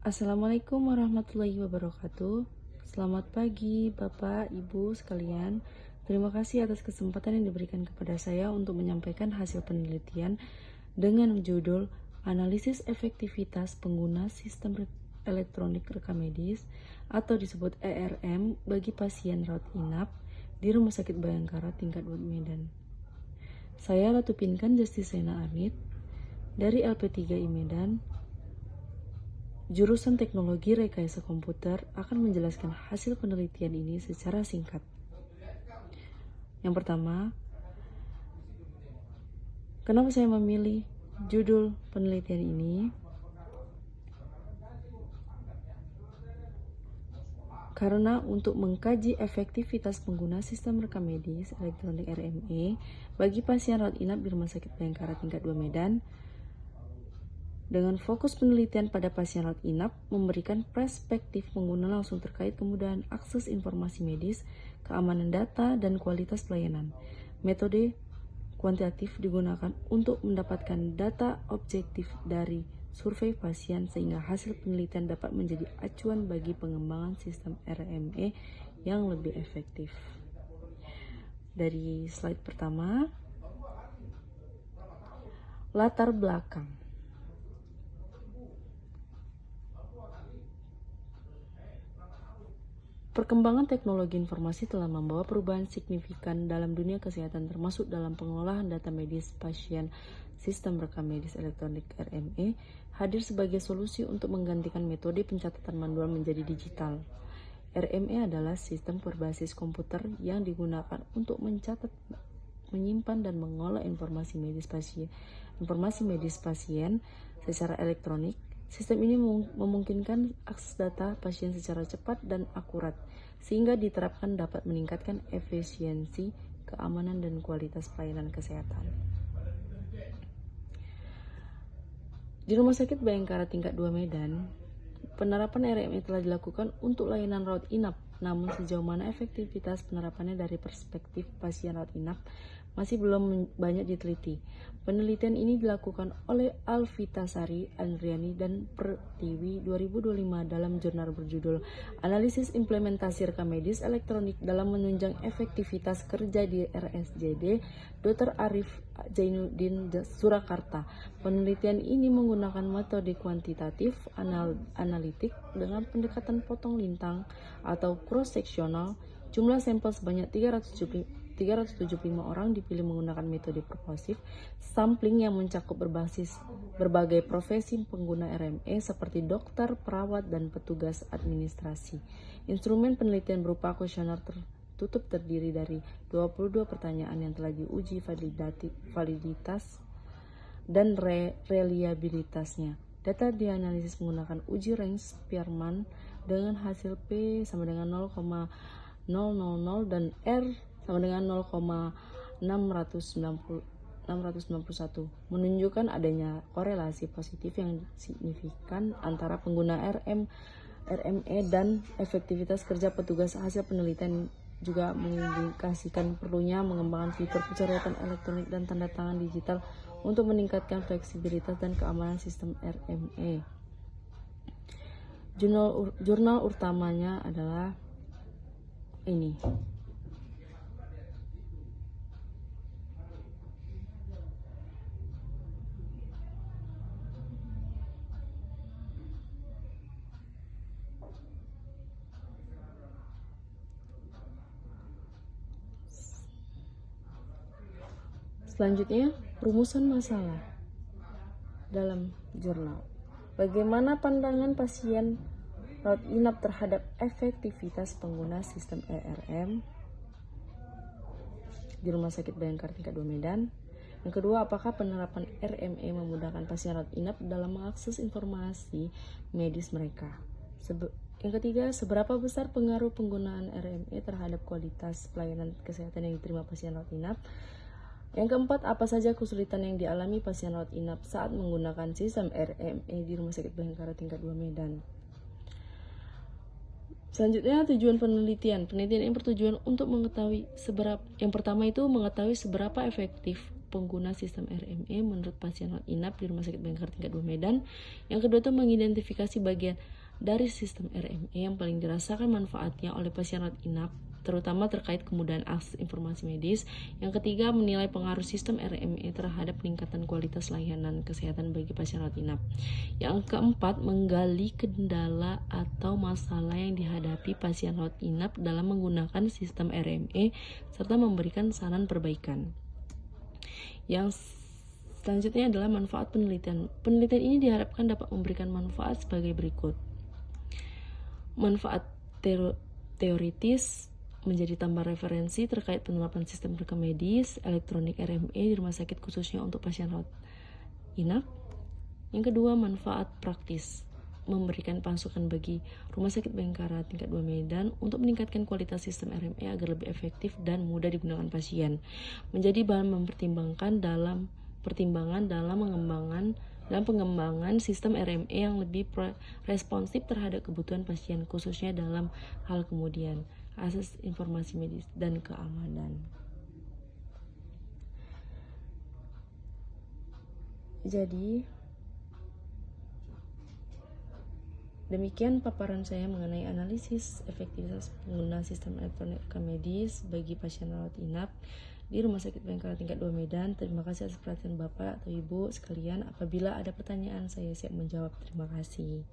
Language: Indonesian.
Assalamualaikum warahmatullahi wabarakatuh. Selamat pagi Bapak, Ibu sekalian. Terima kasih atas kesempatan yang diberikan kepada saya untuk menyampaikan hasil penelitian dengan judul Analisis Efektivitas Pengguna Sistem Elektronik Rekam Medis atau disebut ERM bagi pasien rawat inap di Rumah Sakit Bayangkara tingkat 2 Medan. Saya Latupinkan Justisena Arnit dari LP3I Medan. Jurusan Teknologi Rekayasa Komputer akan menjelaskan hasil penelitian ini secara singkat. Yang pertama, kenapa saya memilih judul penelitian ini? Karena untuk mengkaji efektivitas pengguna sistem rekam medis elektronik RME bagi pasien rawat inap di Rumah Sakit Bayangkara tingkat 2 Medan, dengan fokus penelitian pada pasien rawat inap, memberikan perspektif pengguna langsung terkait kemudahan akses informasi medis, keamanan data, dan kualitas pelayanan. Metode kuantitatif digunakan untuk mendapatkan data objektif dari survei pasien sehingga hasil penelitian dapat menjadi acuan bagi pengembangan sistem RME yang lebih efektif. Dari slide pertama, latar belakang. Perkembangan teknologi informasi telah membawa perubahan signifikan dalam dunia kesehatan termasuk dalam pengolahan data medis pasien. Sistem rekam medis elektronik RME hadir sebagai solusi untuk menggantikan metode pencatatan manual menjadi digital. RME adalah sistem berbasis komputer yang digunakan untuk mencatat, menyimpan dan mengolah informasi medis pasien secara elektronik. Sistem ini memungkinkan akses data pasien secara cepat dan akurat, sehingga diterapkan dapat meningkatkan efisiensi, keamanan, dan kualitas pelayanan kesehatan. Di Rumah Sakit Bayangkara tingkat 2 Medan, penerapan RME telah dilakukan untuk layanan rawat inap, namun sejauh mana efektivitas penerapannya dari perspektif pasien rawat inap masih belum banyak diteliti. Penelitian ini dilakukan oleh Alvitasari, Andriani, dan Pertiwi 2025 dalam jurnal berjudul Analisis Implementasi Rekam Medis Elektronik dalam Menunjang Efektivitas Kerja di RSJD Dr. Arif Zainuddin Surakarta. Penelitian ini menggunakan metode kuantitatif analitik dengan pendekatan potong lintang atau cross-sectional. Jumlah sampel sebanyak 375 orang dipilih menggunakan metode proposif sampling yang mencakup berbagai profesi pengguna RME seperti dokter, perawat, dan petugas administrasi. Instrumen penelitian berupa kuesioner tertutup terdiri dari 22 pertanyaan yang telah diuji validitas dan reliabilitasnya. Data dianalisis menggunakan uji range Spearman dengan hasil P sama dengan 0,000 dan R sama dengan 0,691, menunjukkan adanya korelasi positif yang signifikan antara pengguna RME dan efektivitas kerja petugas. Hasil penelitian juga mengindikasikan perlunya mengembangkan fitur pencatatan elektronik dan tanda tangan digital untuk meningkatkan fleksibilitas dan keamanan sistem RME. Jurnal utamanya adalah ini. Selanjutnya, rumusan masalah dalam jurnal. Bagaimana pandangan pasien rawat inap terhadap efektivitas pengguna sistem ERM di Rumah Sakit Bayangkara tingkat 2 Medan? Yang kedua, apakah penerapan RME memudahkan pasien rawat inap dalam mengakses informasi medis mereka? Yang ketiga, seberapa besar pengaruh penggunaan RME terhadap kualitas pelayanan kesehatan yang diterima pasien rawat inap? Yang keempat, apa saja kesulitan yang dialami pasien rawat inap saat menggunakan sistem RME di Rumah Sakit Bayangkara tingkat 2 Medan? Selanjutnya, tujuan penelitian. Penelitian ini bertujuan untuk mengetahui mengetahui seberapa efektif pengguna sistem RME menurut pasien rawat inap di Rumah Sakit Bayangkara tingkat 2 Medan. Yang kedua itu mengidentifikasi bagian dari sistem RME yang paling dirasakan manfaatnya oleh pasien rawat inap, terutama terkait kemudahan akses informasi medis. Yang ketiga, menilai pengaruh sistem RME terhadap peningkatan kualitas layanan kesehatan bagi pasien rawat inap. Yang keempat, menggali kendala atau masalah yang dihadapi pasien rawat inap dalam menggunakan sistem RME serta memberikan saran perbaikan. Yang selanjutnya adalah manfaat penelitian. Penelitian ini diharapkan dapat memberikan manfaat sebagai berikut. Manfaat teoritis menjadi tambah referensi terkait penerapan sistem rekam medis elektronik RME di rumah sakit khususnya untuk pasien rawat inap. Yang kedua, manfaat praktis memberikan pasukan bagi Rumah Sakit Bayangkara tingkat 2 Medan untuk meningkatkan kualitas sistem RME agar lebih efektif dan mudah digunakan pasien. Menjadi bahan mempertimbangkan dalam pengembangan sistem RME yang lebih responsif terhadap kebutuhan pasien, khususnya dalam hal kemudian akses informasi medis dan keamanan. Jadi, demikian paparan saya mengenai analisis efektivitas pengguna sistem elektronik rekam medis bagi pasien rawat inap di Rumah Sakit Bayangkara tingkat 2 Medan. Terima kasih atas perhatian Bapak atau Ibu sekalian. Apabila ada pertanyaan, saya siap menjawab. Terima kasih.